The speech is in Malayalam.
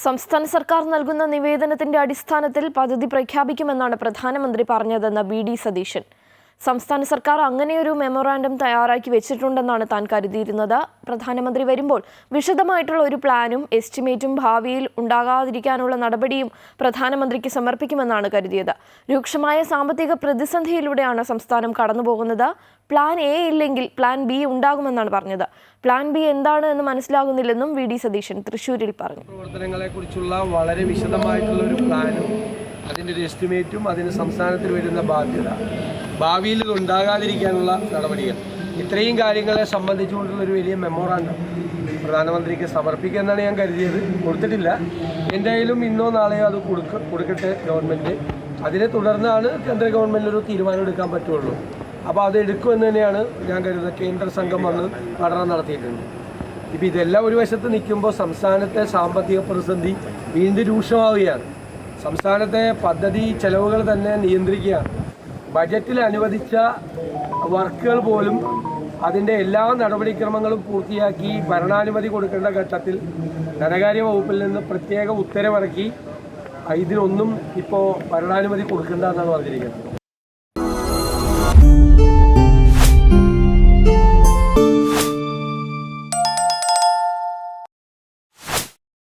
സംസ്ഥാന സർക്കാർ നൽകുന്ന നിവേദനത്തിന്റെ അടിസ്ഥാനത്തിൽ പദ്ധതി പ്രഖ്യാപിക്കുമെന്നാണ് പ്രധാനമന്ത്രി പറഞ്ഞതെന്ന് വി.ഡി. സതീശൻ. സംസ്ഥാന സർക്കാർ അങ്ങനെയൊരു മെമ്മോറാണ്ടം തയ്യാറാക്കി വെച്ചിട്ടുണ്ടെന്നാണ് താൻ കരുതിയിരുന്നത്. പ്രധാനമന്ത്രി വരുമ്പോൾ വിശദമായിട്ടുള്ള ഒരു പ്ലാനും എസ്റ്റിമേറ്റും ഭാവിയിൽ ഉണ്ടാകാതിരിക്കാനുള്ള നടപടിയും പ്രധാനമന്ത്രിക്ക് സമർപ്പിക്കുമെന്നാണ് കരുതിയത്. രൂക്ഷമായ സാമ്പത്തിക പ്രതിസന്ധിയിലൂടെയാണ് സംസ്ഥാനം കടന്നുപോകുന്നത്. പ്ലാൻ എ ഇല്ലെങ്കിൽ പ്ലാൻ ബി ഉണ്ടാകുമെന്നാണ് പറഞ്ഞത്. പ്ലാൻ ബി എന്താണ് എന്ന് മനസ്സിലാകുന്നില്ലെന്നും വി.ഡി. സതീശൻ തൃശ്ശൂരിൽ പറഞ്ഞു. പ്രവർത്തനങ്ങളെക്കുറിച്ചുള്ള വളരെ വിശദമായിട്ടുള്ള ഒരു പ്ലാനും അതിൻ്റെ ഒരു എസ്റ്റിമേറ്റും അതിന് സംസ്ഥാനത്തിൽ വരുന്ന ബാധ്യത, ഭാവിയിൽ ഇത് ഉണ്ടാകാതിരിക്കാനുള്ള നടപടികൾ, ഇത്രയും കാര്യങ്ങളെ സംബന്ധിച്ചുകൊണ്ടുള്ളൊരു വലിയ മെമ്മോറാണ്ടം പ്രധാനമന്ത്രിക്ക് സമർപ്പിക്കുക എന്നാണ് ഞാൻ കരുതിയത്. കൊടുത്തിട്ടില്ല. എന്തായാലും ഇന്നോ നാളെയോ അത് കൊടുക്കട്ടെ ഗവൺമെൻറ്. അതിനെ തുടർന്നാണ് കേന്ദ്ര ഗവൺമെൻറ്റിനൊരു തീരുമാനം എടുക്കാൻ പറ്റുള്ളൂ. അപ്പോൾ അത് എടുക്കുമെന്ന് തന്നെയാണ് ഞാൻ കരുതുന്നത്. കേന്ദ്ര സംഘം വന്ന് പഠനം നടത്തിയിട്ടുണ്ട്. ഇപ്പോൾ ഇതെല്ലാം ഒരു വശത്ത് നിൽക്കുമ്പോൾ സംസ്ഥാനത്തെ സാമ്പത്തിക പ്രതിസന്ധി വീണ്ടും രൂക്ഷമാവുകയാണ്. സംസ്ഥാനത്തെ പദ്ധതി ചെലവുകൾ തന്നെ നിയന്ത്രിക്കുകയാണ്. ബജറ്റിൽ അനുവദിച്ച വർക്കുകൾ പോലും അതിൻ്റെ എല്ലാ നടപടിക്രമങ്ങളും പൂർത്തിയാക്കി ഭരണാനുമതി കൊടുക്കേണ്ട ഘട്ടത്തിൽ ധനകാര്യ വകുപ്പിൽ നിന്ന് പ്രത്യേക ഉത്തരവിറക്കി ഇതിനൊന്നും ഇപ്പോൾ ഭരണാനുമതി കൊടുക്കേണ്ട എന്നാണ് പറഞ്ഞിരിക്കുന്നത്.